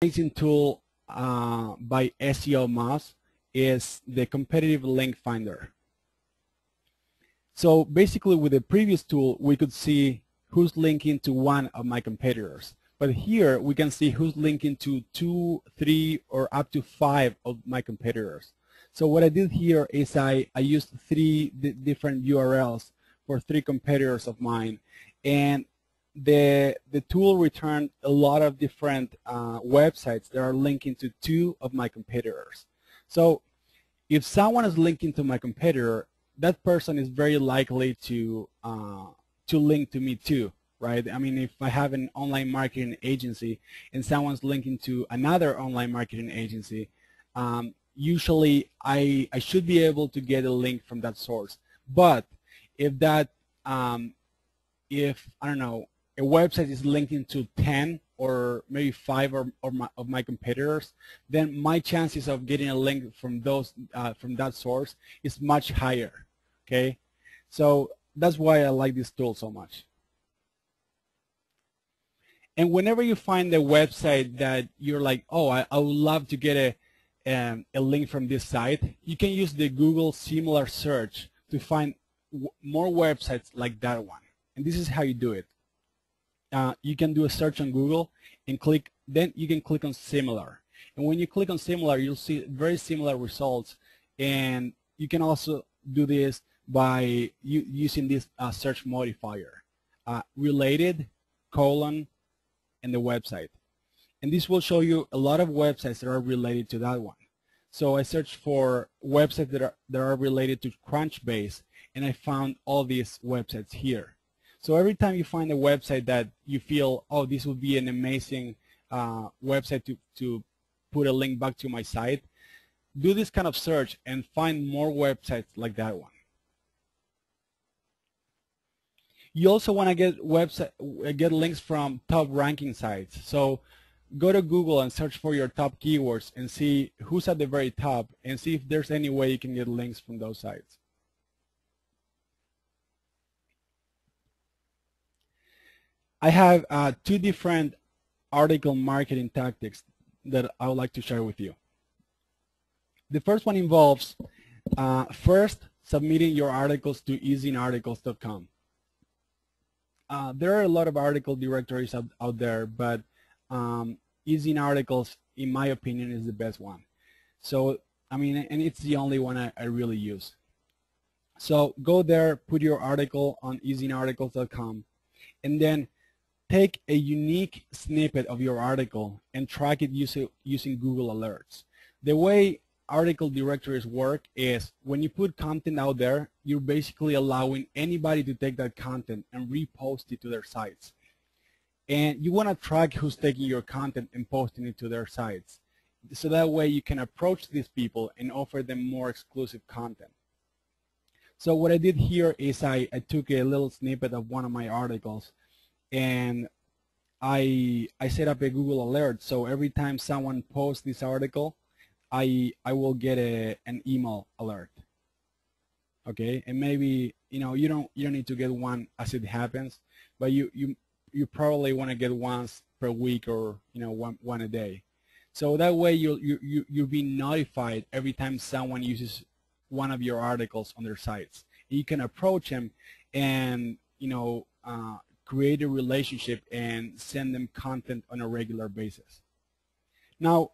amazing tool by SEO Moz is the competitive link finder. So basically with the previous tool, we could see who's linking to one of my competitors. But here we can see who's linking to 2, 3, or up to 5 of my competitors. So what I did here is I used 3 different URLs for 3 competitors of mine. And the tool returned a lot of different websites that are linking to 2 of my competitors. So if someone is linking to my competitor, that person is very likely to link to me too, right? I mean, if I have an online marketing agency and someone's linking to another online marketing agency, usually I should be able to get a link from that source. But if that, if I don't know, a website is linking to 10 or maybe 5 of my competitors, then my chances of getting a link from those from that source is much higher. Okay, so that's why I like this tool so much. And whenever you find a website that you're like, oh, I would love to get a link from this site, you can use the Google similar search to find more websites like that one. And this is how you do it. You can do a search on Google and click, then you can click on similar. And when you click on similar, you'll see very similar results. And you can also do this by using this search modifier, related, colon, and the website. And this will show you a lot of websites that are related to that one. So I searched for websites that are related to Crunchbase, and I found all these websites here. So every time you find a website that you feel, oh, this would be an amazing website to put a link back to my site, do this kind of search and find more websites like that one. You also want to get links from top ranking sites. So go to Google and search for your top keywords and see who's at the very top and see if there's any way you can get links from those sites. I have 2 different article marketing tactics that I would like to share with you. The first one involves first submitting your articles to EasyInArticles.com. There are a lot of article directories out there, but EasyInArticles, in my opinion, is the best one. So, I mean, and it's the only one I really use. So go there, put your article on EasyInArticles.com, and then take a unique snippet of your article and track it using Google Alerts. The way article directories work is when you put content out there, you're basically allowing anybody to take that content and repost it to their sites. And you want to track who's taking your content and posting it to their sites. So that way you can approach these people and offer them more exclusive content. So what I did here is I took a little snippet of one of my articles and I set up a Google alert. So every time someone posts this article, I will get an email alert. Okay, and maybe you don't need to get one as it happens, but you probably want to get once per week or one a day. So that way you'll be notified every time someone uses one of your articles on their sites. You can approach them and create a relationship and send them content on a regular basis. Now,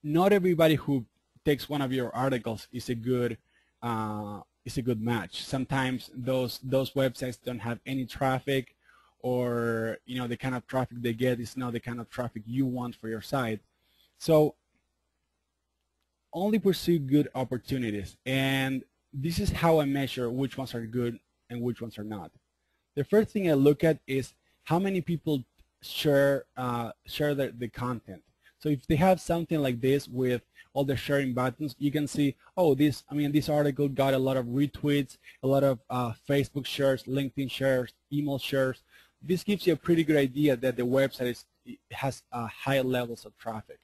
not everybody who takes one of your articles is a good match. Sometimes those websites don't have any traffic, or the kind of traffic they get is not the kind of traffic you want for your site. So only pursue good opportunities, and this is how I measure which ones are good and which ones are not. The first thing I look at is how many people share the content. So if they have something like this with all the sharing buttons, you can see, oh, this article got a lot of retweets, a lot of Facebook shares, LinkedIn shares, email shares. This gives you a pretty good idea that the website has high levels of traffic.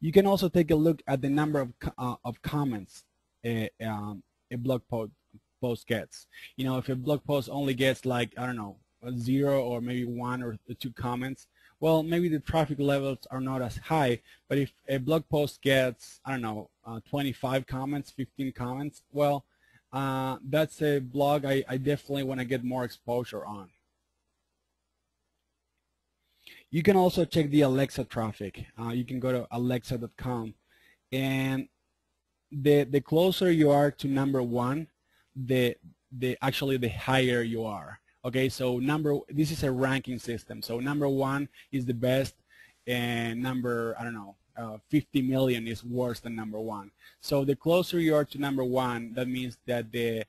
You can also take a look at the number of comments a blog post gets. If a blog post only gets like, I don't know, 0 or maybe 1 or 2 comments, well, maybe the traffic levels are not as high, but if a blog post gets, I don't know, 25 comments, 15 comments, well, that's a blog I definitely want to get more exposure on. You can also check the Alexa traffic. You can go to alexa.com, and the closer you are to number one, actually the higher you are. Okay, so this is a ranking system. So number one is the best, and number, I don't know, 50 million is worse than number one. So the closer you are to number one, that means that that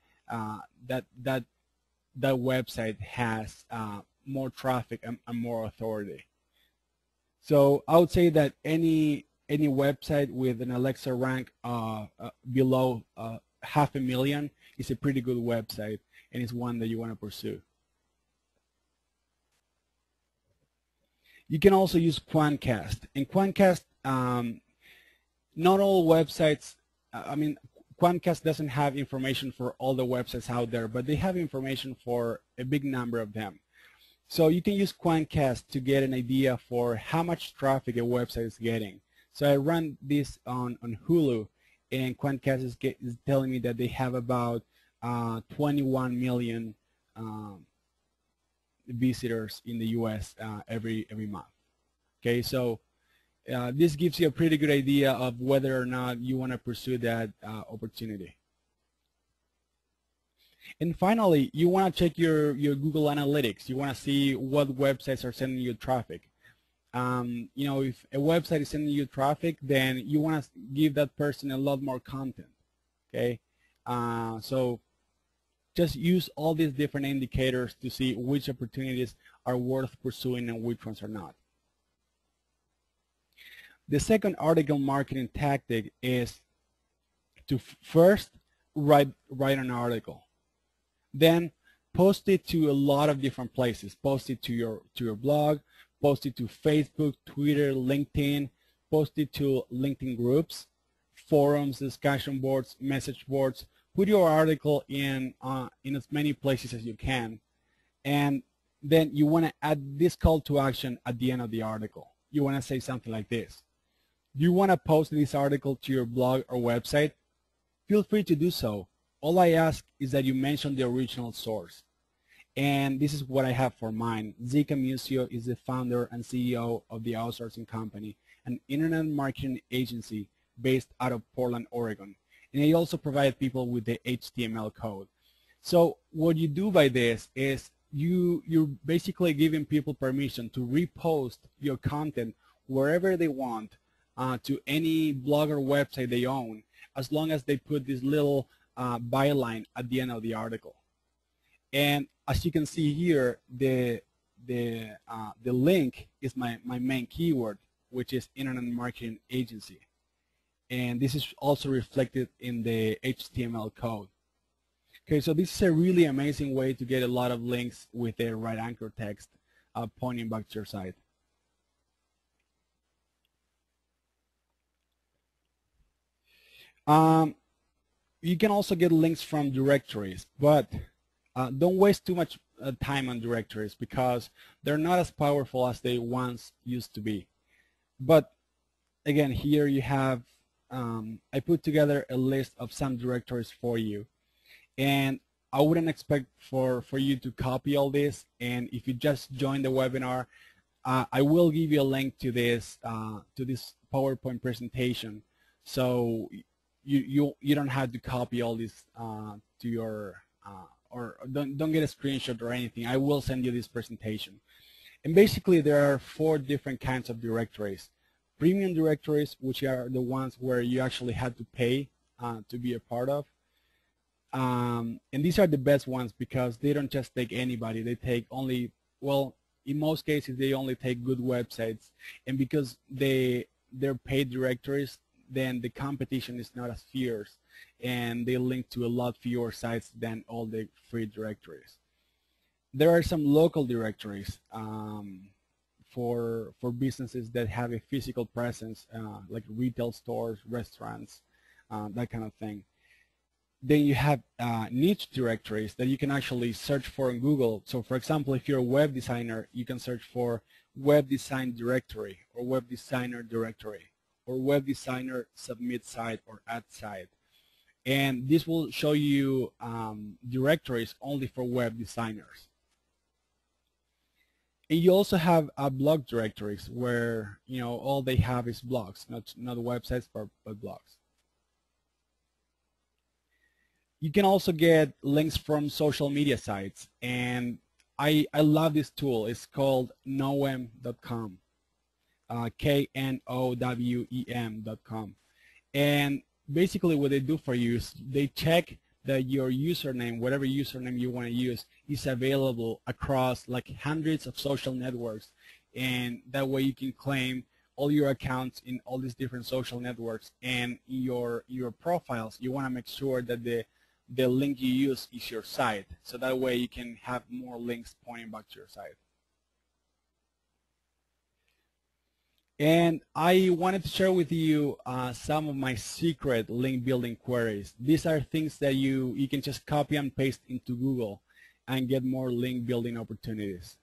website has more traffic and more authority. So I would say that any website with an Alexa rank below 500,000 is a pretty good website, and it's one that you want to pursue. You can also use Quantcast. And Quantcast, not all websites, Quantcast doesn't have information for all the websites out there, but they have information for a big number of them. So you can use Quantcast to get an idea for how much traffic a website is getting. So I run this on Hulu, and Quantcast is telling me that they have about 21 million visitors in the U.S. every month. Okay, so this gives you a pretty good idea of whether or not you want to pursue that opportunity. And finally, you want to check your Google Analytics. You want to see what websites are sending you traffic. You know, if a website is sending you traffic, then you want to give that person a lot more content. Okay, so just use all these different indicators to see which opportunities are worth pursuing and which ones are not. The second article marketing tactic is to first write an article. Then post it to a lot of different places. Post it to your blog, post it to Facebook, Twitter, LinkedIn, post it to LinkedIn groups, forums, discussion boards, message boards. Put your article in as many places as you can, and then you want to add this call to action at the end of the article. You want to say something like this: you want to post this article to your blog or website? Feel free to do so. All I ask is that you mention the original source. And this is what I have for mine. Zika Musio is the founder and CEO of The Outsourcing Company, an internet marketing agency based out of Portland, Oregon. And I also provide people with the HTML code. So what you do by this is you're basically giving people permission to repost your content wherever they want to any blog or website they own, as long as they put this little byline at the end of the article. And as you can see here, the link is my main keyword, which is Internet Marketing Agency. And this is also reflected in the HTML code. Okay, so this is a really amazing way to get a lot of links with the right anchor text pointing back to your site. You can also get links from directories, but don't waste too much time on directories because they're not as powerful as they once used to be. But again, here you have, I put together a list of some directories for you. And I wouldn't expect for you to copy all this. And if you just join the webinar, I will give you a link to this PowerPoint presentation. So you don't have to copy all this to your or don't get a screenshot or anything. I will send you this presentation. And basically there are 4 different kinds of directories. Premium directories, which are the ones where you actually had to pay to be a part of. And these are the best ones because they don't just take anybody. They take only, well, in most cases they only take good websites. And because they're paid directories, then the competition is not as fierce, and they link to a lot fewer sites than all the free directories. There are some local directories for businesses that have a physical presence, like retail stores, restaurants, that kind of thing. Then you have niche directories that you can actually search for in Google. So for example, if you're a web designer, you can search for web design directory or web designer directory or web designer submit site or add site. And this will show you directories only for web designers. And you also have blog directories where all they have is blogs, not websites but blogs. You can also get links from social media sites, and I love this tool. It's called knowem.com, knowem.com. And basically what they do for you is they check that your username, whatever username you want to use, is available across like hundreds of social networks, and that way you can claim all your accounts in all these different social networks. And in your profiles, you want to make sure that the link you use is your site, so that way you can have more links pointing back to your site. And I wanted to share with you some of my secret link building queries. These are things that you can just copy and paste into Google and get more link building opportunities.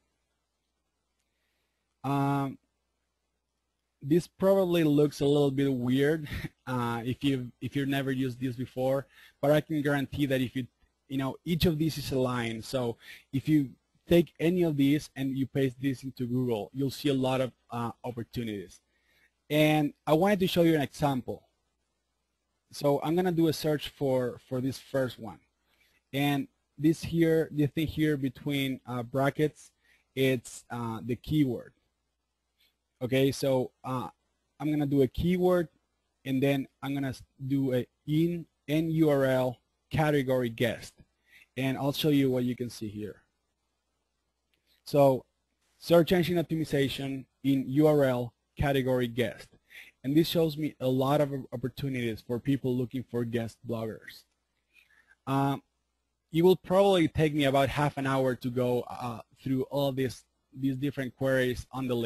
This probably looks a little bit weird if you've never used this before, but I can guarantee that if each of these is a line. So if you take any of these and you paste this into Google, you'll see a lot of opportunities. And I wanted to show you an example. So I'm gonna do a search for this first one, and this thing here between brackets, it's the keyword. Okay, so I'm gonna do a keyword, and then I'm gonna do a in URL category guest, and I'll show you what you can see here. So search engine optimization in URL category guest, and this shows me a lot of opportunities for people looking for guest bloggers. It will probably take me about half an hour to go through all these different queries on the list.